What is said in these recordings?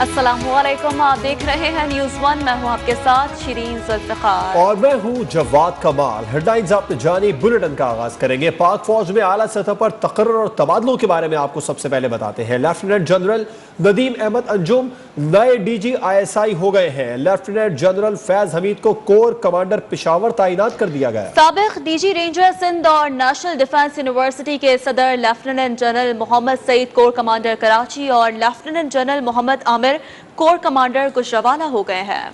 अस्सलामुअलैकुम, आप देख रहे हैं न्यूज़ वन। मैं हूं आपके साथ शिरीन जुल्फ़िकार और मैं हूं जवाद कमाल। हेडलाइंस आपने जानी, बुलेटिन का आगाज करेंगे। पाक फौज में आला सतह पर तकर्रुर और तबादलों के बारे में आपको सबसे पहले बताते हैं। लेफ्टिनेंट जनरल नदीम अहमद अंजुम नए डीजी ISI हो गए हैं। लेफ्टिनेंट जनरल फैज हमीद को कोर कमांडर पेशावर तैनात कर दिया गया। साबिक डीजी रेंजर सिंध और नेशनल डिफेंस यूनिवर्सिटी के सदर lieutenant general Mohammad Saeed corps commander Karachi और lieutenant general Mohammad Amir corps commander Gujranwala हो गए हैं।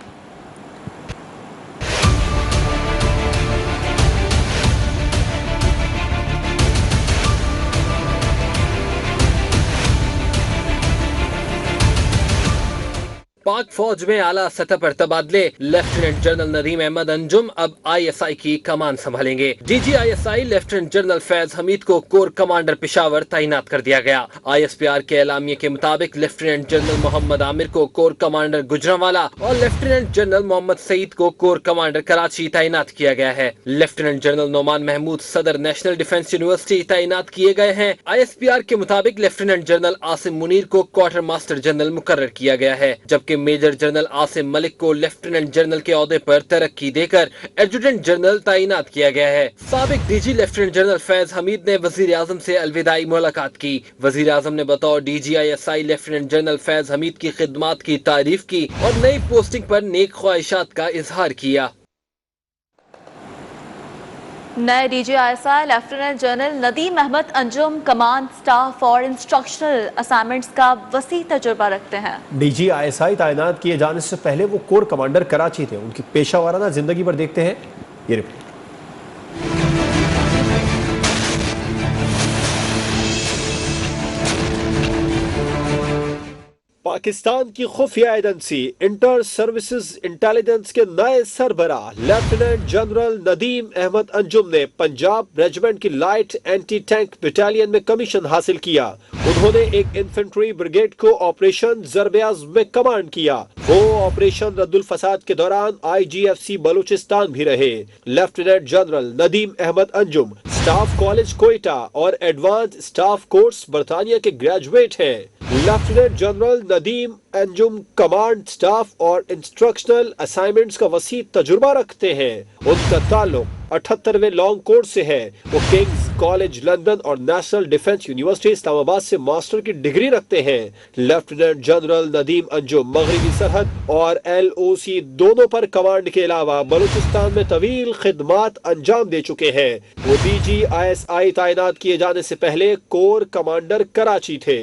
पाक फौज में आला सतह पर तबादले। लेफ्टिनेंट जनरल नदीम अहमद अंजुम अब ISI की कमान संभालेंगे। DG ISI lieutenant general Faiz Hamid को कोर कमांडर पेशावर तैनात कर दिया गया। ISPR के एलामिये के मुताबिक लेफ्टिनेंट जनरल मोहम्मद आमिर को कोर कमांडर गुजरावाला और लेफ्टिनेंट जनरल मोहम्मद सईद को कोर कमांडर कराची तैनात किया गया है। लेफ्टिनेंट जनरल नोमान महमूद सदर नेशनल डिफेंस यूनिवर्सिटी तैनात किए गए हैं। ISPR के मुताबिक लेफ्टिनेंट जनरल आसिम मुनीर को क्वार्टर मास्टर जनरल मुकर्रर किया गया है, जबकि मेजर जनरल आसिम मलिक को लेफ्टिनेंट जनरल के ओहदे पर तरक्की देकर एडजुटेंट जनरल तैनात किया गया है। साबिक DG lieutenant general Faiz Hamid ने वजीर आजम से अलविदाई मुलाकात की। वजीर आजम ने बतौर DG ISI lieutenant general Faiz Hamid की खिदमात की तारीफ की और नई पोस्टिंग पर नेक ख्वाहिशात का इजहार किया। नए DG ISI lieutenant general Nadeem Ahmed Anjum command, staff और इंस्ट्रक्शनल असाइनमेंट्स का वसी तजुर्बा रखते हैं। DG ISI तैनात किए जाने से पहले वो कोर कमांडर कराची थे। उनकी पेशा वाराना जिंदगी पर देखते हैं ये रिपोर्ट। पाकिस्तान की खुफिया एजेंसी इंटर सर्विसेज इंटेलिजेंस के नए सरबराह लेफ्टिनेंट जनरल नदीम अहमद अंजुम ने पंजाब रेजिमेंट की लाइट एंटी टैंक बटालियन में कमीशन हासिल किया। उन्होंने एक इन्फेंट्री ब्रिगेड को ऑपरेशन ज़रबयाज़ में कमांड किया। वो ऑपरेशन रद्दुल फसाद के दौरान IGFC बलूचिस्तान भी रहे। Lieutenant general Nadeem Ahmed Anjum staff college Quetta और एडवांस स्टाफ कोर्स बर्तानिया के ग्रेजुएट हैं। Lieutenant general Nadeem Anjum command, staff और इंस्ट्रक्शनल असाइनमेंट्स का वसी तजुर्बा रखते हैं। उनका ताल्लुक 78वें लॉन्ग कोर्स से है। वो किंग्स कॉलेज लंदन और नेशनल डिफेंस यूनिवर्सिटी इस्लामाबाद से मास्टर की डिग्री रखते हैं। लेफ्टिनेंट जनरल नदीम अंजुम मगरबी सरहद और LOC दोनों पर कमांड के अलावा बलूचिस्तान में तवील खिदमात अंजाम दे चुके हैं। वो DG ISI तैनात किए जाने से पहले कोर कमांडर कराची थे।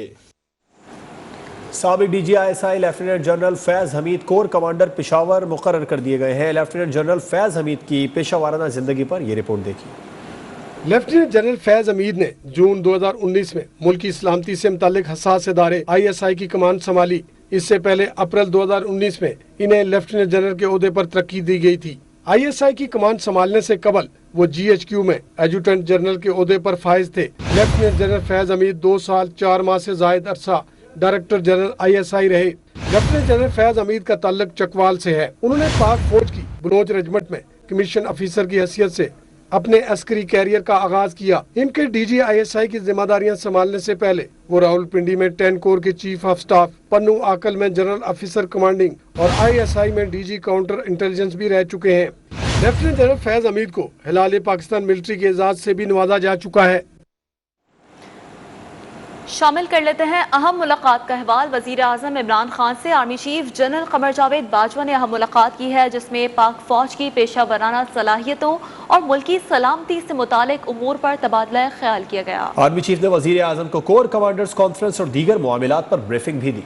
साबिक DG ISI lieutenant general Faiz Hamid core commander Peshawar मुकर्रर कर दिए गए हैं। लेफ्टिनेंट जनरल फैज हमीद की पेशा वाराना जिंदगी पर ये रिपोर्ट देखिए। लेफ्टिनेंट जनरल फैज हमीद ने जून 2019 में मुल्की सलामती से मुतालिक हसास इदारे ISI की कमान संभाली। इससे पहले अप्रैल 2019 में इन्हें लेफ्टिनेंट जनरल के ओहदे पर तरक्की दी गई थी। ISI की कमान संभालने से कबल वो GHQ में एडजुटेंट जनरल के ओहदे पर फाइज थे। लेफ्टिनेंट जनरल फैज हमीद 2 साल 4 माह से जायद अरसा डायरेक्टर जनरल ISI रहे। लेफ्टिनेंट जनरल फैज हमीद का ताल्लुक चकवाल से है। उन्होंने पाक फौज की बलोच रेजिमेंट में कमीशन अफीसर की हैसियत से अपने अस्करी कैरियर का आगाज किया। इनके DG ISI की जिम्मेदारियां संभालने से पहले वो रावलपिंडी में 10 कोर के चीफ ऑफ स्टाफ, पन्नू आकल में जनरल ऑफिसर कमांडिंग और ISI में DG काउंटर इंटेलिजेंस भी रह चुके हैं। लेफ्टिनेंट जनरल फैज हमीद को हिलाल पाकिस्तान मिलिट्री के एजाज से भी नवाजा जा चुका है। शामिल कर लेते हैं अहम मुलाकात का अहवाल। वजीर आजम इमरान खान से army chief general Qamar Javed Bajwa ने अहम मुलाकात की है, जिसमें पाक फौज की पेशा वराना सलाहियतों और मुल्की सलामती से मुतालिक उमूर पर तबादला ख्याल किया गया। आर्मी चीफ ने वजीर आजम को कोर कमांडर्स कॉन्फ्रेंस और दीगर मामलात पर ब्रीफिंग भी दी।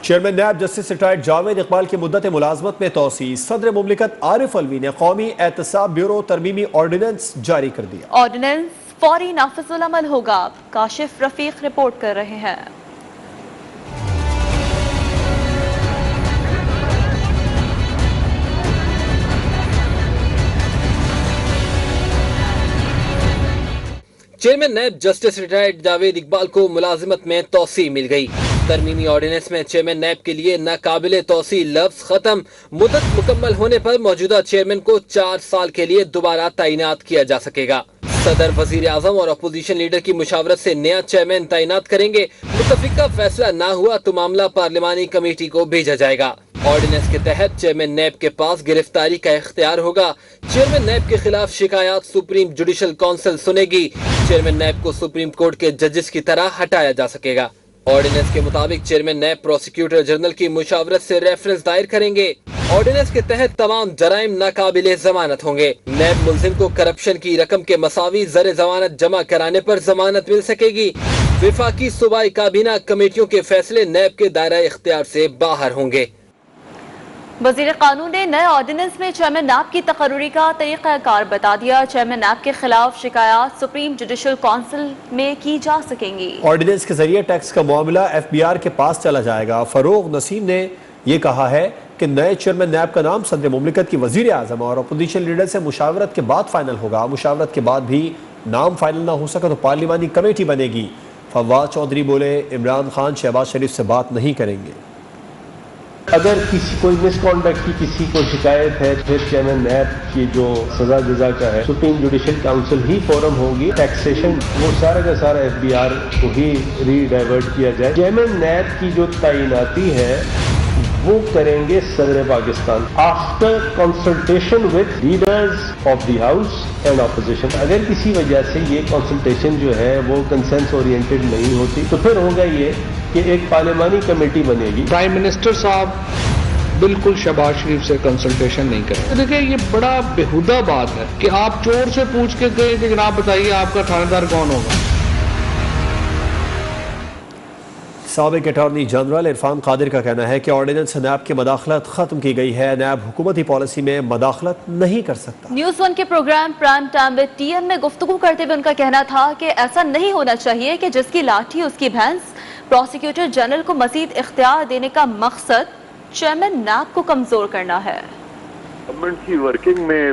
Chairman NAB justice retired Javed Iqbal की मुद्दत मुलाजमत में तोसी। सदर मुमलिकत आरिफ अलवी ने कौमी एहतसाब ब्यूरो तरमीमी ऑर्डिनेंस जारी कर दिया। ऑर्डिनेंस फौरी नाफिजुल अमल होगा। काशिफ रफीक रिपोर्ट कर रहे हैं। Chairman NAB justice retired Javed Iqbal को मुलाजिमत में तोसी मिल गई। तरमीमी ऑर्डिनेंस में चेयरमैन नैब के लिए नाकाबिले तोसी लफ्ज खत्म। मुद्दत मुकम्मल होने पर मौजूदा चेयरमैन को 4 साल के लिए दोबारा तैनात किया जा सकेगा। सदर वजीर आजम और अपोजिशन लीडर की मुशावरत से नया चेयरमैन तैनात करेंगे। मुतफिका फैसला ना हुआ तो मामला पार्लिमानी कमेटी को भेजा जाएगा। ऑर्डिनेंस के तहत चेयरमैन नैब के पास गिरफ्तारी का इख्तियार होगा। चेयरमैन नैब के खिलाफ शिकायत सुप्रीम जुडिशल काउंसिल सुनेगी। चेयरमैन नैब को सुप्रीम कोर्ट के जजेस की तरह हटाया जा सकेगा। ऑर्डिनेंस के मुताबिक चेयरमैन नैब प्रोसिक्यूटर जनरल की मुशावरत से रेफरेंस दायर करेंगे। ऑर्डिनेंस के तहत तमाम जराइम नाकाबिले जमानत होंगे। नैब मुलजिम को करप्शन की रकम के मसावी ज़र जमानत जमा कराने पर जमानत मिल सकेगी। विफाकी सूबाई काबीना कमेटियों के फैसले नैब के दायरा इख्तियार से बाहर होंगे। वजीर कानून ने नए ऑर्डिनेंस में चेयरमैन नैब की तकर्रुरी का तरीक़ाकार बता दिया। चेयरमैन नैब के खिलाफ शिकायत सुप्रीम जुडिशल काउंसिल में की जा सकेंगी। ऑर्डिनेंस के जरिए टैक्स का मामला FBR के पास चला जाएगा। फरोग नसीम ने ये कहा है कि नए चेयरमैन नैब का नाम सदर मुमलिकत की वजीर आजम और अपोजिशन लीडर से मुशावरत के बाद फाइनल होगा। मुशावरत के बाद भी नाम फाइनल ना हो सका तो पार्लिमानी कमेटी बनेगी। फवाद चौधरी बोले, इमरान खान शहबाज शरीफ से बात नहीं करेंगे। अगर किसी कोई मिसकॉन्डक्ट की किसी को शिकायत है फिर चेयरमैन नैब की जो सजा जजा का है सुप्रीम जुडिशल काउंसिल ही फोरम होगी। टैक्सेशन वो सारा का सारा FBR को ही रीडाइवर्ट किया जाए। चेयरमैन नैब की जो तैनाती है वो करेंगे सदर Pakistan after consultation with leaders of the house and opposition. अगर किसी वजह से ये कंसल्टेशन जो है वो कंसेंस ओरिएंटेड नहीं होती तो फिर होगा ये कि एक पार्लिमानी कमेटी बनेगी। प्राइम मिनिस्टर साहब बिल्कुल शहबाज शरीफ से कंसल्टेशन नहीं करें। तो देखिए ये बड़ा बेहुदा बात है कि आप चोर से पूछ के गए कि जनाब बताइए आपका थानेदार कौन होगा। साबिक अटॉर्नी जनरल इरफान कादिर का कहना है कि ऑर्डिनेंस नैब की मदाखलत खत्म की गई है। नैब हुकूमती पॉलिसी में मदाखलत नहीं कर सकता। न्यूज़ 1 के programme prime time with TN में गुफ्तगू करते हुए उनका कहना था कि ऐसा नहीं होना चाहिए कि जिसकी लाठी उसकी भैंस। प्रोसिक्यूटर जनरल को मजीद इख्तियार देने का मकसद चेयरमैन नैब को कमजोर करना है। गवर्नमेंट की वर्किंग में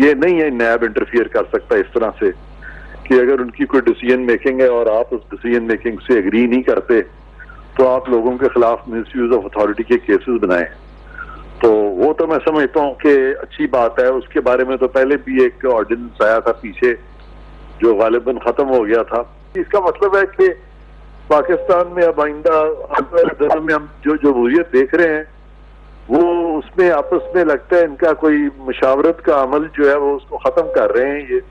ये नहीं है नैब इंटरफियर कर सकता इस तरह से कि अगर उनकी कोई डिसीजन मेकिंग है और आप उस डिसीजन मेकिंग से एग्री नहीं करते तो आप लोगों के खिलाफ मिसयूज ऑफ अथॉरिटी के केसेस बनाएं। तो वो तो मैं समझता हूँ कि अच्छी बात है। उसके बारे में तो पहले भी एक ऑर्डिनेंस आया था पीछे जो गालिबन खत्म हो गया था। इसका मतलब है कि पाकिस्तान में अब आइंदा दिनों में हम जो जमहूरियत देख रहे हैं वो उसमें आपस में लगता है इनका कोई मुशावरत का अमल जो है वो उसको खत्म कर रहे हैं ये,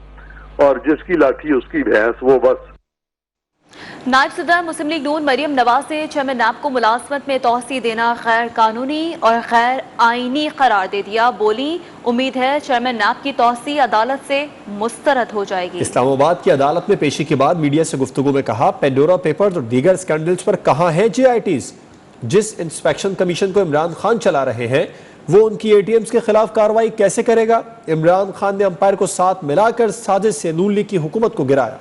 और जिसकी लाठी उसकी भैंस वो बस। नायब सदर मुस्लिम लीग नून मरियम नवाज ने चेयरमैन नैब को मुलाजमत में तोसी देना गैर कानूनी और गैर आईनी करार दे दिया। बोली, उम्मीद है चेयरमैन नैब की तोसी अदालत से मुस्तरद हो जाएगी। इस्लामाबाद की अदालत में पेशी के बाद मीडिया से गुफ्तगू में कहा, पेंडोरा पेपर्स और दीगर स्कैंडल्स पर कहाँ हैं JITs? जिस इंस्पेक्शन कमीशन को इमरान खान चला रहे हैं वो उनकी ATMs के खिलाफ कार्रवाई कैसे करेगा? इमरान खान ने अंपायर को साथ मिलाकर साजिश से नून लीग की हुकूमत को गिराया।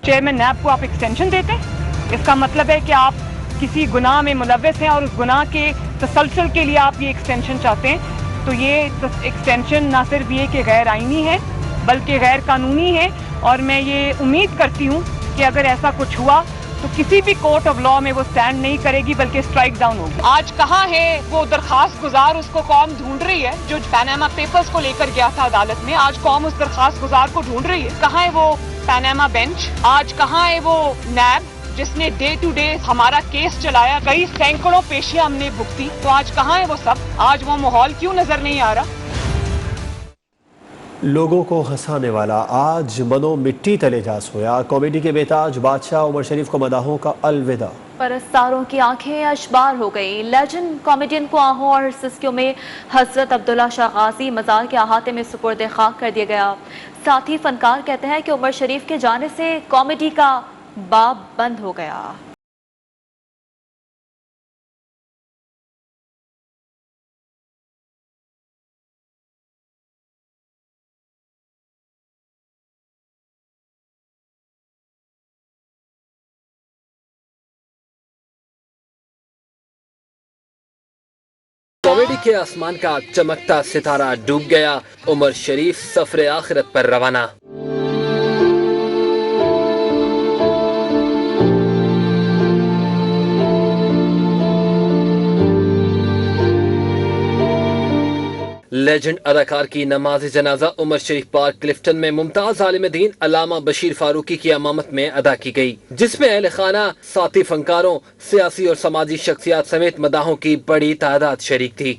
चेयरमैन नैब को आप एक्सटेंशन देते हैं, इसका मतलब है कि आप किसी गुनाह में मुलव्वस हैं और उस गुनाह के तसलसल के लिए आप ये एक्सटेंशन चाहते हैं। तो ये एक्सटेंशन ना सिर्फ ये कि गैर आईनी है बल्कि गैर कानूनी है, और मैं ये उम्मीद करती हूँ कि अगर ऐसा कुछ हुआ तो किसी भी कोर्ट ऑफ लॉ में वो स्टैंड नहीं करेगी बल्कि स्ट्राइक डाउन होगी। आज कहाँ है वो दरखास्त गुजार, उसको कौम ढूंढ रही है। जो पैनामा पेपर्स को लेकर गया था अदालत में, आज कौम उस दरखास्त गुजार को ढूंढ रही है। कहाँ है वो पैनामा बेंच? आज कहाँ है वो नैब जिसने डे टू डे हमारा केस चलाया? कई सैकड़ों पेशियां हमने भुगती, तो आज कहाँ है वो सब? आज वो माहौल क्यों नजर नहीं आ रहा? लोगों को हंसाने वाला आज मनो मिट्टी तले जा सोया। कॉमेडी के बेताज बादशाह उमर शरीफ को मदाहों का अलविदा। परस्तारों की आंखें अशबार हो गई। लेजेंड कॉमेडियन को आहों और सिस्कियों में हजरत अब्दुल्ला शाह गाजी मजार के अहाते में सुपुर्द खाक कर दिया गया। साथ ही फनकार कहते हैं कि उमर शरीफ के जाने से कॉमेडी का बाब बंद हो गया। कॉमेडी के आसमान का चमकता सितारा डूब गया। उमर शरीफ सफरे आखिरत पर रवाना। لیجنڈ اداکار کی نماز جنازہ عمر شریف پارک کلفٹن میں ممتاز عالم دین علامہ بشیر فاروقی کی امامت میں ادا کی گئی، جس میں اہل خانہ، ساتھی فنکاروں، سیاسی اور سماجی شخصیات سمیت مداحوں کی بڑی تعداد شریک تھی۔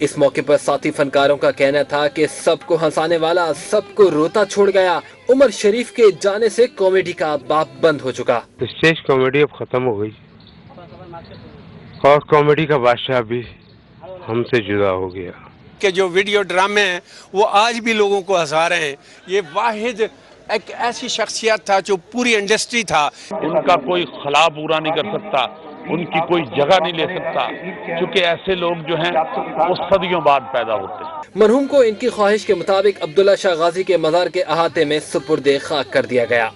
اس موقع پر ساتھی فنکاروں کا کہنا تھا کہ سب کو ہنسانے والا سب کو روتا چھوڑ گیا۔ عمر شریف کے جانے سے کامیڈی کا باب بند ہو چکا۔ اسٹیج کامیڈی اب ختم ہو گئی اور کامیڈی کا بادشاہ بھی ہم سے جدا ہو گیا۔ کہ جو ویڈیو ڈرامے ہیں وہ آج بھی لوگوں کو ہنسا رہے ہیں۔ یہ واحد ایک ایسی شخصیت تھا جو پوری انڈسٹری تھا۔ ان کا کوئی خلا پورا نہیں کر سکتا، ان کی کوئی جگہ نہیں لے سکتا، کیونکہ ایسے لوگ جو ہیں وہ صدیوں بعد پیدا ہوتے ہیں۔ مرحوم کو ان کی خواہش کے مطابق عبداللہ شاہ غازی کے مزار کے احاطے میں سپرد خاک کر دیا گیا۔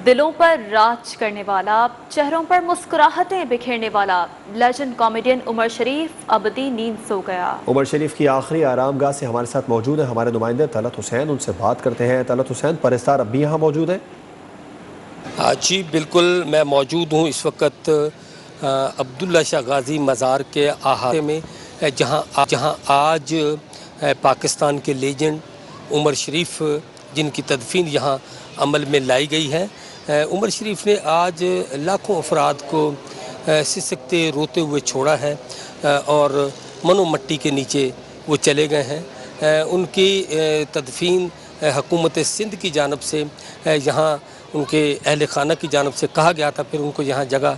دلوں پر راج کرنے والا، چہروں پر مسکراہٹیں بکھیرنے والا لیجنڈ کامیڈین عمر شریف ابدی نیند سو گیا۔ عمر شریف کی آخری آرام گاہ سے ہمارے ساتھ موجود ہیں ہمارے نمائندے طلعت حسین، ان سے بات کرتے ہیں۔ طلعت حسین، پرستار اب بھی یہاں موجود ہیں؟ جی بالکل، میں موجود ہوں اس وقت عبداللہ شاہ غازی مزار کے احاطے میں، جہاں آج پاکستان کے لیجنڈ عمر شریف جن کی تدفین یہاں عمل میں لائی گئی ہے۔ عمر شریف نے آج لاکھوں افراد کو سسکتے روتے ہوئے چھوڑا ہے اور من و مٹی کے نیچے وہ چلے گئے ہیں۔ ان کی تدفین حکومت سندھ کی جانب سے، یہاں ان کے اہل خانہ کی جانب سے کہا گیا تھا، پھر ان کو یہاں جگہ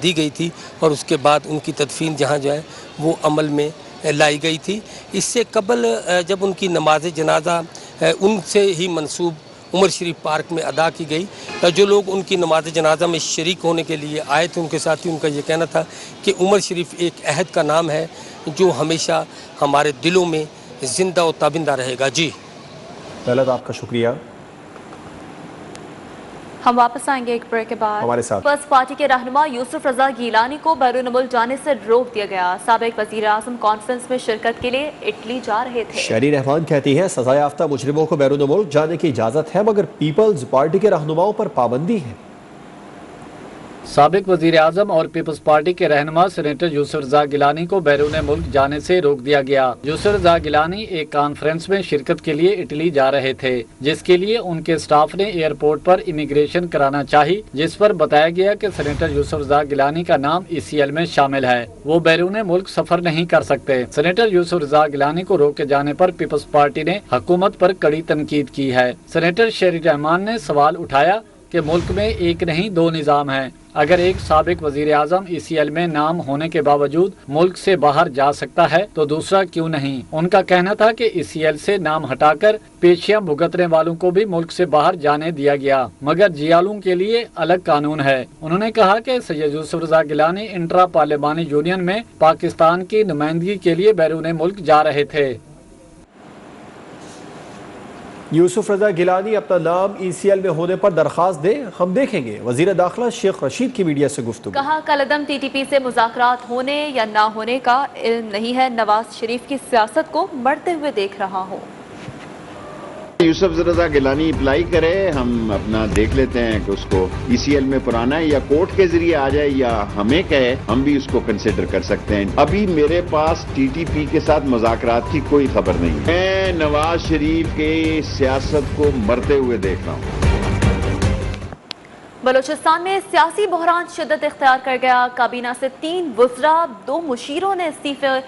دی گئی تھی اور اس کے بعد ان کی تدفین جہاں جو ہے وہ عمل میں لائی گئی تھی۔ اس سے قبل جب ان کی نماز جنازہ ان سے ہی منسوب عمر شریف پارک میں ادا کی گئی، جو لوگ ان کی نماز جنازہ میں شریک ہونے کے لیے آئے تھے ان کے ساتھ ہی ان کا یہ کہنا تھا کہ عمر شریف ایک عہد کا نام ہے جو ہمیشہ ہمارے دلوں میں زندہ و تابندہ رہے گا۔ جی طلعت، آپ کا شکریہ۔ ہم واپس آئیں گے ایک بریک کے بعد۔ ہمارے ساتھ پیپلز پارٹی کے رہنما یوسف رضا گیلانی کو بیرون ملک جانے سے روک دیا گیا۔ سابق وزیر اعظم کانفرنس میں شرکت کے لیے اٹلی جا رہے تھے۔ شہری رحمان کہتی ہیں سزا یافتہ مجرموں کو بیرون ملک جانے کی اجازت ہے، مگر پیپلز پارٹی کے رہنماؤں پر پابندی ہے۔ سابق وزیر اعظم اور پیپلز پارٹی کے رہنما سینیٹر یوسف رضا گیلانی کو بیرون ملک جانے سے روک دیا گیا۔ یوسف رضا گیلانی ایک کانفرنس میں شرکت کے لیے اٹلی جا رہے تھے، جس کے لیے ان کے سٹاف نے ایئرپورٹ پر امیگریشن کرانا چاہی، جس پر بتایا گیا کہ سینیٹر یوسف رضا گیلانی کا نام ECL میں شامل ہے، وہ بیرون ملک سفر نہیں کر سکتے۔ سینیٹر یوسف رضا گیلانی کو روکے جانے پر پیپلز پارٹی نے حکومت پر کڑی تنقید کی ہے۔ سینیٹر شہری رحمان نے سوال اٹھایا کہ ملک میں ایک نہیں دو نظام ہیں، اگر ایک سابق وزیر اعظم ECL میں نام ہونے کے باوجود ملک سے باہر جا سکتا ہے تو دوسرا کیوں نہیں؟ ان کا کہنا تھا کہ ECL سے نام ہٹا کر پیشیاں بھگتنے والوں کو بھی ملک سے باہر جانے دیا گیا، مگر جیالوں کے لیے الگ قانون ہے۔ انہوں نے کہا کہ سید یوسف رضا گیلانی انٹرا پارلیمانی یونین میں پاکستان کی نمائندگی کے لیے بیرون ملک جا رہے تھے۔ یوسف رضا گیلانی اپنا نام ECL میں ہونے پر درخواست دیں، ہم دیکھیں گے۔ وزیر داخلہ شیخ رشید کی میڈیا سے گفتگو۔ کہا کالعدم TTP سے مذاکرات ہونے یا نہ ہونے کا علم نہیں ہے، نواز شریف کی سیاست کو مرتے ہوئے دیکھ رہا ہوں۔ یوسف رضا گیلانی اپلائی کرے، ہم اپنا دیکھ لیتے ہیں کہ اس کو ECL میں پرانا ہے یا کورٹ کے ذریعے آ جائے یا ہمیں کہے، ہم بھی اس کو کنسیڈر کر سکتے ہیں۔ ابھی میرے پاس TTP کے ساتھ مذاکرات کی کوئی خبر نہیں ہے۔ میں نواز شریف کی سیاست کو مرتے ہوئے دیکھ رہا ہوں۔ بلوچستان میں سیاسی بحران شدت اختیار کر گیا۔ کابینہ سے 3 وزراء 2 مشیروں نے استعفے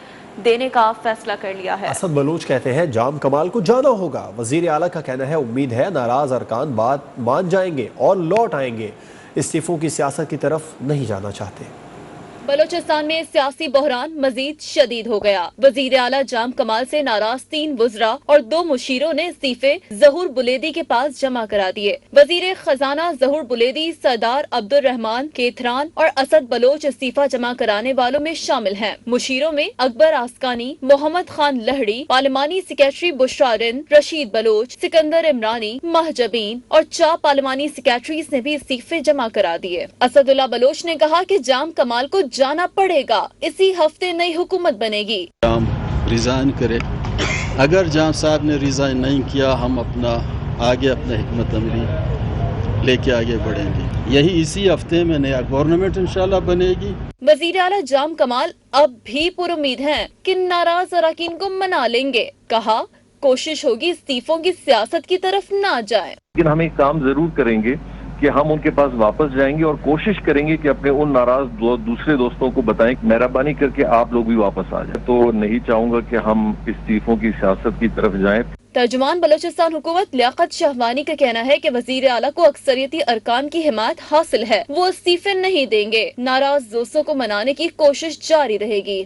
دینے کا فیصلہ کر لیا ہے۔ اسد بلوچ کہتے ہیں جام کمال کو جانا ہوگا۔ وزیر اعلیٰ کا کہنا ہے امید ہے ناراض ارکان بات مان جائیں گے اور لوٹ آئیں گے، استعفوں کی سیاست کی طرف نہیں جانا چاہتے۔ بلوچستان میں سیاسی بحران مزید شدید ہو گیا۔ وزیر اعلیٰ جام کمال سے ناراض 3 وزراء اور 2 مشیروں نے استعفے ظہور بلیدی کے پاس جمع کرا دیے۔ وزیر خزانہ ظہور بلیدی، سردار عبد الرحمان کیتھران اور اسد بلوچ استعفیٰ جمع کرانے والوں میں شامل ہیں۔ مشیروں میں اکبر آسکانی، محمد خان لہڑی، پارلیمانی سیکریٹری بشرا رند، رشید بلوچ، سکندر عمرانی، مہجبین اور 4 پارلیمانی سیکریٹریز نے بھی استعفے جمع کرا دیے۔ اسد اللہ بلوچ نے کہا کہ جام کمال کو جانا پڑے گا، اسی ہفتے نئی حکومت بنے گی۔ جام ریزائن کرے، اگر جام صاحب نے ریزائن نہیں کیا ہم اپنا آگے اپنا حکمت عملی लेके आगे बढ़ेंगे। यही इसी हफ्ते में नया गवर्नमेंट इंशाल्लाह बनेगी। वजीर आला जाम कमाल अब भी पुरुमीद हैं कि नाराज अरकान को मना लेंगे। कहा कोशिश होगी इस्तीफों की सियासत की तरफ ना जाए, लेकिन हम एक काम जरूर करेंगे कि हम उनके पास वापस जाएंगे और कोशिश करेंगे कि अपने उन नाराज दूसरे दोस्तों को बताएं कि मेहरबानी करके आप लोग भी वापस आ जाए। तो नहीं चाहूंगा कि हम इस्तीफों की सियासत की तरफ जाएं। तर्जुमान बलोचिस्तान हुकूमत लियाकत शहवानी का कहना है कि वजीर आला को अक्सरियती अरकान की हिमायत हासिल है, वो इस्तीफे नहीं देंगे। नाराज दोस्तों को मनाने की कोशिश जारी रहेगी।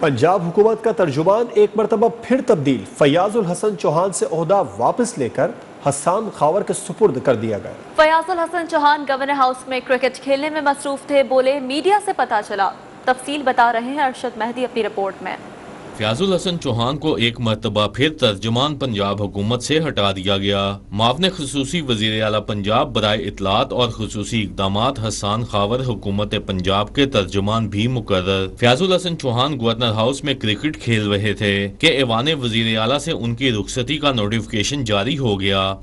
पंजाब हुकूमत का तर्जुमान एक मरतबा फिर तब्दील, फयाजुल हसन चौहान से ओहदा वापस लेकर हसन खावर के सुपुर्द कर दिया गया। फयाजुल हसन चौहान गवर्नर हाउस में क्रिकेट खेलने में मसरूफ थे, बोले मीडिया से पता चला। तफसील बता रहे हैं अरशद मेहदी अपनी रिपोर्ट में। फयाजुल हसन चौहान को एक मरतबा फिर तर्जमान पंजाब हुकूमत से हटा दिया गया। मावने खुसूसी वजीर आला पंजाब बराए इतलात और खुसूसी इकदामात हसन खावर हुकूमत पंजाब के तर्जमान भी मुकर्रर। फयाजुल हसन चौहान गवर्नर हाउस में क्रिकेट खेल रहे थे कि ऐवान वजीर आला से उनकी रुखसती का नोटिफिकेशन जारी हो गया।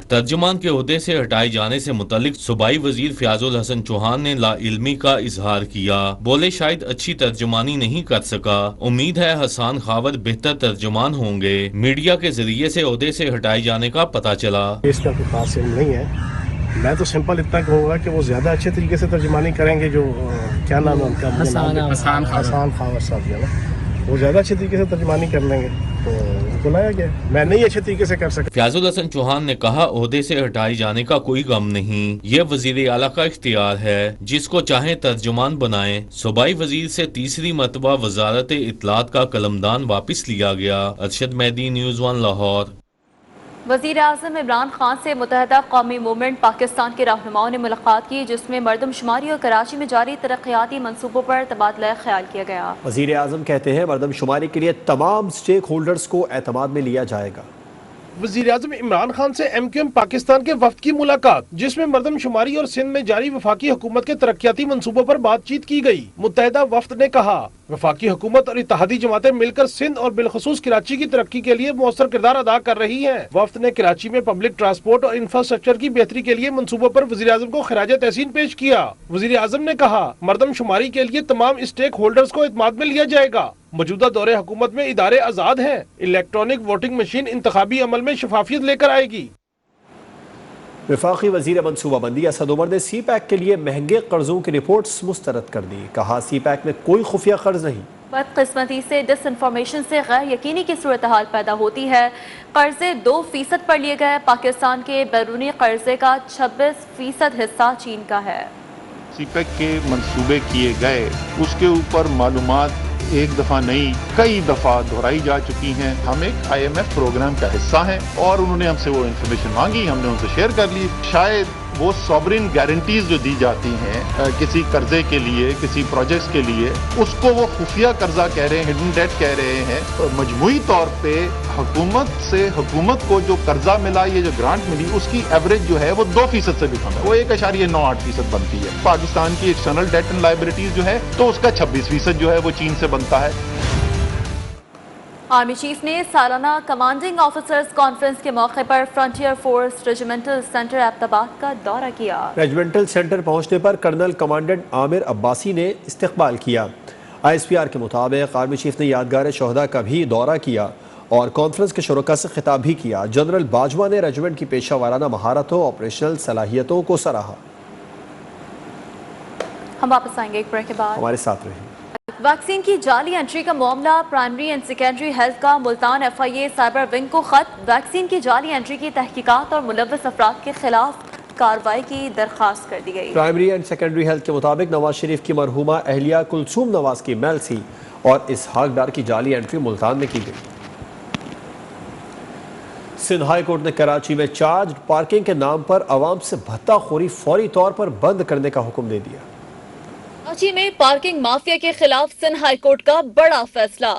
तर्जुमान के ओहदे से हटाए जाने से मुतल्लिक सूबाई वजीर फयाजुल हसन चौहान ने लाइल्मी का इजहार किया। बोले शायद अच्छी तर्जुमानी नहीं कर सका, उम्मीद है हसन खावर बेहतर तर्जुमान होंगे। मीडिया के जरिए से ओहदे से हटाए जाने का पता चला। इसका कोई खास इल्म नहीं है, मैं तो सिंपल इतना कहूँगा कि वो ज्यादा अच्छे तरीके से तर्जुमानी करेंगे। जो क्या नाम है उनका, हसन खावर साहब जो है वो ज्यादा अच्छे तरीके से तर्जुमानी कर लेंगे, तो बुलाया गया। मैं नहीं अच्छे तरीके से कर सकता। फयाजुल हसन चौहान ने कहा ओहदे से हटाए जाने का कोई गम नहीं, ये वजीर आला का इख्तियार है, जिसको चाहे तर्जुमान बनाए। सूबाई वजीर से तीसरी मरतबा वजारत इतलात का कलमदान वापस लिया गया। अरशद मेहदी, न्यूज़ 1 लाहौर। वज़ीर आज़म इमरान खान से मुत्तहिदा कौमी मूवमेंट पाकिस्तान के रहनुमाओं ने मुलाकात की, जिसमें मरदमशुमारी और कराची में जारी तरक्याती मनसूबों पर तबादला ख्याल किया गया। वज़ीर आज़म कहते हैं मरदमशुमारी के लिए तमाम स्टेक होल्डर्स को एतमाद में लिया जाएगा। वज़ीर आज़म इमरान खान से MQM पाकिस्तान के वफ्द की मुलाकात, जिसमें मरदमशुमारी और सिंध में जारी वफाकी हुकूमत के तरक्याती मंसूबों पर बातचीत की गई। मुत्तहिदा वफ्द ने कहा वफाकी हुकूमत और इत्तेहादी जमातें मिलकर सिंध और बिलखसूस कराची की तरक्की के लिए मौसर किरदार अदा कर रही हैं। वफ्द ने कराची में पब्लिक ट्रांसपोर्ट और इंफ्रास्ट्रक्चर की बेहतरी के लिए मंसूबों पर वज़ीर आज़म को खिराज तहसीन पेश किया। वज़ीर आज़म ने कहा मरदमशुमारी के लिए तमाम स्टेक होल्डर्स को एतमाद में लिया जाएगा। मौजूदा दौरे हुकूमत में इदारे आज़ाद हैं। इलेक्ट्रॉनिक वोटिंग मशीन इंतखाबी अमल में शफाफियत लेकर आएगी। वफाकी वजीर मनसूबाबंदी असद उमर ने CPAC के लिए महंगे कर्जों की रिपोर्ट्स मुस्तरद कर दी। कहा CPAC में कोई खुफिया कर्ज नहीं। बदकिस्मती से डिसइंफॉर्मेशन से गैर यकीनी की सूरत हाल पैदा होती है। कर्जे 2% पर लिए गए। पाकिस्तान के बैरूनी कर्जे का 26% हिस्सा चीन का है। CPAC के मंसूबे किए गए, उसके ऊपर मालूमात एक दफा नहीं कई दफा दोहराई जा चुकी हैं। हम एक IMF प्रोग्राम का हिस्सा हैं और उन्होंने हमसे वो इन्फॉर्मेशन मांगी, हमने उनसे शेयर कर ली। शायद वो सॉवरिन गारंटीज जो दी जाती हैं किसी कर्जे के लिए, किसी प्रोजेक्ट्स के लिए, उसको वो खुफिया कर्जा कह रहे हैं, हिडन डेट कह रहे हैं। तो मजमूई तौर पे हुकूमत को जो कर्जा मिला, ये जो ग्रांट मिली, उसकी एवरेज जो है वो 2% से भी कम है, वो 1.98% बनती है। पाकिस्तान की एक्सटर्नल डेट एंड लायबिलिटीज जो है तो उसका 26% जो है वो चीन से बनता है। आर्मी चीफ ने सालाना कमांडिंग ऑफिसर्स कॉन्फ्रेंस के मौके पर frontier force regimental centre Abbottabad का दौरा किया। रेजिमेंटल सेंटर पहुंचने पर कर्नल कमांडेंट आमिर अब्बासी ने इस्तकबाल किया। ISPR के मुताबिक आर्मी चीफ ने यादगार शोहदा का भी दौरा किया और कॉन्फ्रेंस के शुरका से खिताब भी किया। जनरल बाजवा ने रेजिमेंट की पेशा वाराना महारतों, ऑपरेशनल सलाहियतों को सराहा। हम वापस आएंगे एक ब्रेक के बाद, हमारे साथ रहिए। वैक्सीन की जाली एंट्री का मामला, प्राइमरी एंड सेकेंडरी हेल्थ का मुल्तान FIA साइबर विंग को खत। वैक्सीन की जाली एंट्री की तहकीकात और मुलव्वस अफराद के खिलाफ कार्रवाई की दरखास्त कर दी गई। प्राइमरी एंड सेकेंडरी हेल्थ के मुताबिक नवाज शरीफ की मरहूमा अहलिया कुलसूम नवाज की मेलसी और इसहाक डार की जाली एंट्री मुल्तान में की गई। सिंध हाई कोर्ट ने कराची में चार्ज पार्किंग के नाम पर अवाम से भत्ताखोरी फौरी तौर पर बंद करने का हुक्म दे दिया। कराची में पार्किंग माफिया के खिलाफ सिंध हाई कोर्ट का बड़ा फैसला।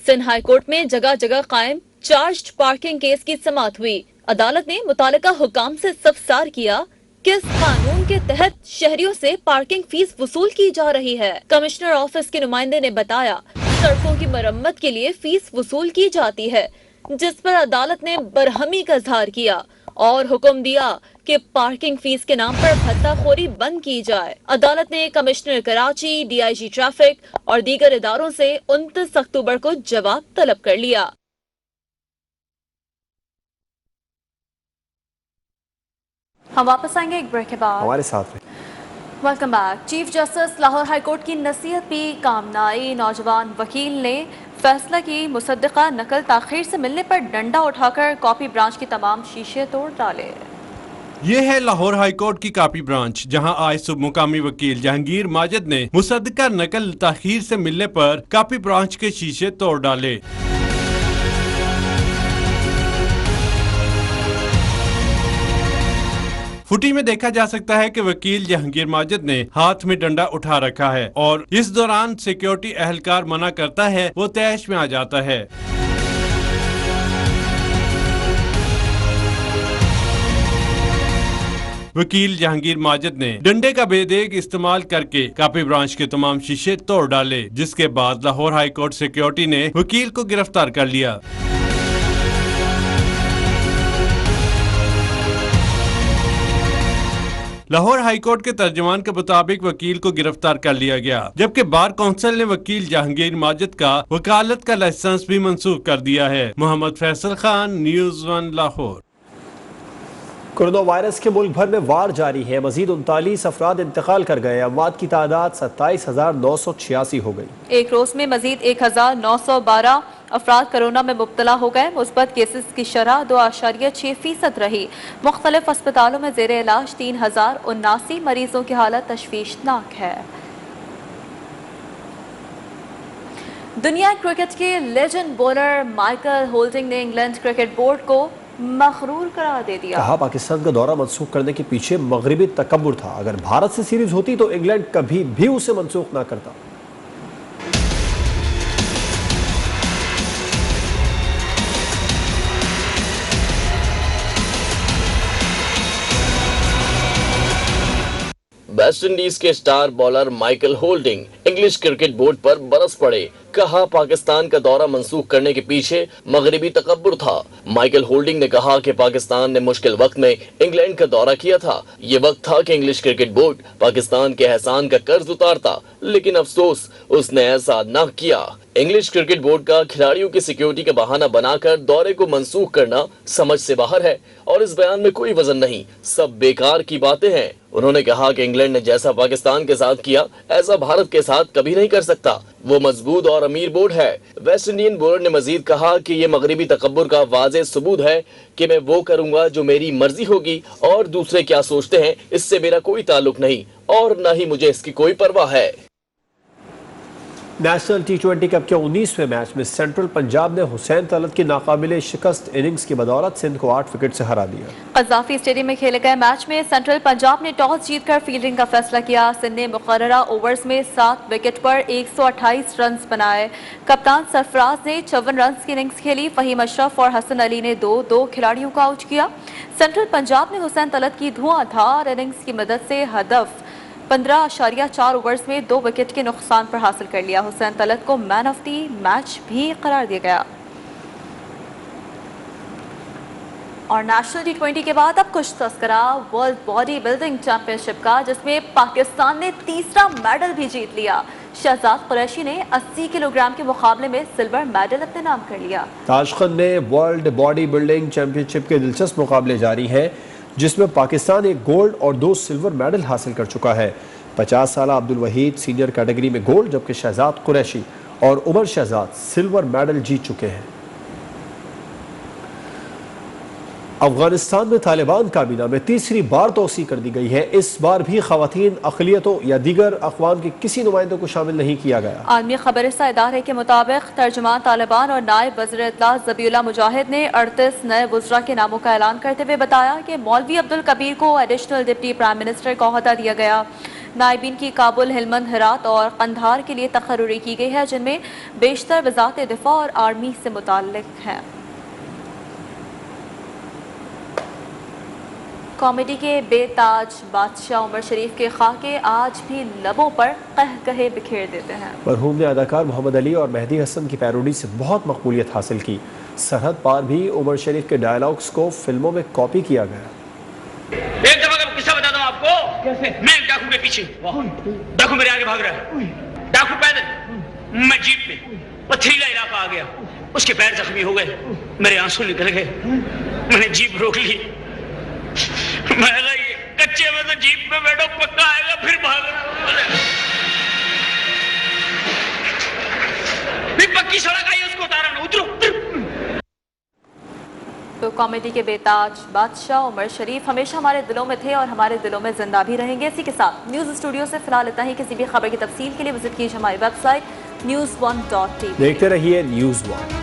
सिंध हाई कोर्ट में जगह जगह कायम चार्ज्ड पार्किंग केस की समाअत हुई। अदालत ने मुतालिका हुकाम से इस्तफसार किया किस कानून के तहत शहरियों से पार्किंग फीस वसूल की जा रही है? कमिश्नर ऑफिस के नुमाइंदे ने बताया, सड़कों की मरम्मत के लिए फीस वसूल की जाती है, जिस पर अदालत ने बरहमी का इजहार किया और हुक्म दिया कि पार्किंग फीस के नाम पर भत्ताखोरी बंद की जाए। अदालत ने कमिश्नर कराची, DIG ट्रैफिक और दीगर इदारों से 29 अक्टूबर को जवाब तलब कर लिया। हम वापस आएंगे एक ब्रेक के बाद। हमारे साथ welcome back. Chief justice Lahore high court की नसीहत भी काम न आई। नौजवान वकील ने फैसला की मुसद्दिका नकल ताखीर से मिलने पर डंडा उठाकर कॉपी ब्रांच की तमाम शीशे तोड़ डाले। ये है लाहौर हाई कोर्ट की कापी ब्रांच, जहां आज सुबह मुकामी वकील जहांगीर माजिद ने मुसद्दिका नकल ताखीर से मिलने पर कापी ब्रांच के शीशे तोड़ डाले। फुटी में देखा जा सकता है कि वकील जहांगीर माजिद ने हाथ में डंडा उठा रखा है और इस दौरान सिक्योरिटी एहलकार मना करता है, वो तैश में आ जाता है। वकील जहांगीर माजिद ने डंडे का बेदेग इस्तेमाल करके कापी ब्रांच के तमाम शीशे तोड़ डाले, जिसके बाद लाहौर हाई कोर्ट सिक्योरिटी ने वकील को गिरफ्तार कर लिया। लाहौर हाई कोर्ट के तर्जुमान के मुताबिक वकील को गिरफ्तार कर लिया गया, जबकि बार कौंसिल ने वकील जहांगीर माजिद का वकालत का लाइसेंस भी मंसूख कर दिया है। Mohammad Faisal Khan, news 1 Lahore. Corona virus के मुल्क भर में वार जारी है। मजीद 39 अफराद इंतकाल कर गए। अमवात की तादाद 27,986 हो गई। एक रोज में मजीद 1,912 अफराद कोरोना में मुब्तला हो गए। मुस्बत केसेस की शरह 2.6% रही। मुख्तलिफ अस्पतालों में जेर इलाज 3,079 मरीजों की हालत तशवीशनाक है। दुनिया क्रिकेट के लेजेंड बॉलर माइकल होल्डिंग ने इंग्लैंड क्रिकेट बोर्ड को मखरूर करार दे दिया। कहा, पाकिस्तान का दौरा मंसूख करने के पीछे मगरिबी तकब्बुर था। अगर भारत से सीरीज होती तो इंग्लैंड कभी भी उसे मंसूख ना करता। वेस्ट इंडीज के star bowler Michael holding English cricket board पर बरस पड़े। कहा, पाकिस्तान का दौरा मंसूख करने के पीछे मगरिबी तकब्बुर था। माइकल होल्डिंग ने कहा कि पाकिस्तान ने मुश्किल वक्त में इंग्लैंड का दौरा किया था। ये वक्त था कि इंग्लिश क्रिकेट बोर्ड पाकिस्तान के एहसान का कर्ज उतारता, लेकिन अफसोस उसने ऐसा न किया। इंग्लिश क्रिकेट बोर्ड का खिलाड़ियों की सिक्योरिटी का बहाना बनाकर दौरे को मंसूख करना समझ से बाहर है और इस बयान में कोई वजन नहीं, सब बेकार की बातें हैं। उन्होंने कहा कि इंग्लैंड ने जैसा पाकिस्तान के साथ किया, ऐसा भारत के साथ कभी नहीं कर सकता। वो मजबूत और अमीर बोर्ड है। वेस्ट इंडियन बॉलर ने मजीद कहा कि ये मगरिबी तकब्बुर का वाज़ेह सबूत है कि मैं वो करूंगा जो मेरी मर्जी होगी और दूसरे क्या सोचते हैं इससे मेरा कोई ताल्लुक नहीं और न ही मुझे इसकी कोई परवाह है। नेशनल T20 कप के 19वें मैच में सेंट्रल पंजाब ने हुसैन तलत की नाकाबिले शिकस्त इनिंग्स की बदौलत सिंध को 8 विकेट से हरा दिया। कज़ाफी स्टेडियम में खेले गए मैच में सेंट्रल पंजाब ने टॉस जीतकर फील्डिंग का फैसला किया। सिंध ने मुकर्ररा ओवर्स में 7 विकेट पर 128 रन बनाए। कप्तान सरफराज ने 54 रन की इनिंग्स खेली। फहीम अशरफ और हसन अली ने 2-2 खिलाड़ियों को आउट किया। सेंट्रल पंजाब ने हुसैन तलत की धुआंधार इनिंग्स की मदद से हदफ 15.4 ओवर्स में 2 विकेट के नुकसान पर हासिल कर लिया। हुसैन तलत को मैन ऑफ द मैच भी करार दिया गया। और नेशनल T20 के बाद अब कुछ तस्करा वर्ल्ड बॉडी बिल्डिंग चैंपियनशिप का, जिसमें पाकिस्तान ने तीसरा मेडल भी जीत लिया। शहजाद कुरैशी ने 80 किलोग्राम के मुकाबले में सिल्वर मेडल अपने नाम कर लिया। ताशकंद ने वर्ल्ड बॉडी बिल्डिंग चैंपियनशिप के दिलचस्प मुकाबले जारी हैं, जिसमें पाकिस्तान एक गोल्ड और 2 सिल्वर मेडल हासिल कर चुका है। 50 साल अब्दुल वहीद सीनियर कैटेगरी में गोल्ड, जबकि शहजाद कुरैशी और उमर शहजाद सिल्वर मेडल जीत चुके हैं। अफगानिस्तान में तालिबान काबीना में तीसरी बार तोसी कर दी गई है। इस बार भी खवातीन, अक़लियतों या दीगर अक़वाम के किसी नुमाइंदों को शामिल नहीं किया गया। आलमी खबरसा इदारे के मुताबिक तर्जुमान तालिबान और नायब वज़ीर इत्तला ज़बीउल्लाह मुजाहिद ने 38 नए वज़रा के नामों का ऐलान करते हुए बताया कि मौलवी अब्दुल कबीर को एडिशनल डिप्टी प्राइम मिनिस्टर का ओहदा दिया गया। नायबीन की काबुल, हिलमंद, हेरात और कंधार के लिए तकर्रुरी की गई है, जिनमें बेशतर वज़ारत दिफा और आर्मी से मुताल्लिक हैं। कॉमेडी के बेताज बादशाह उमर शरीफ के खाके आज भी लबों पर कहकहे बिखेर देते हैं। मरहूम ने अदाकार मोहम्मद अली और मेहदी हसन की पैरोडी से बहुत मकबूलियत हासिल की। सरहद पार भी उमर शरीफ के डायलॉग्स को फिल्मों में कॉपी किया गया। एक दफा का किस्सा बता दूं आपको। कैसे? मैं डाकू के पीछे, डाकू मेरे आगे भाग रहा है, डाकू पैदल, मैं जीप में, पथरीला इलाका आ गया, उसके पैर जख्मी हो गए, मेरे आंसू निकल गए, मैंने जीप रोक ली, मैं ये कच्चे में तो जीप में बैठो पक्का आएगा फिर भागना, पक्की सड़क आई उसको उतारा ना, उतरो। तो कॉमेडी के बेताज बादशाह उमर शरीफ हमेशा हमारे दिलों में थे और हमारे दिलों में जिंदा भी रहेंगे। इसी के साथ न्यूज़ स्टूडियो से फिलहाल इतना ही। किसी भी खबर की तफसील के लिए विजिट कीजिए हमारी वेबसाइट news1.tv। देखते रहिए न्यूज़ 1।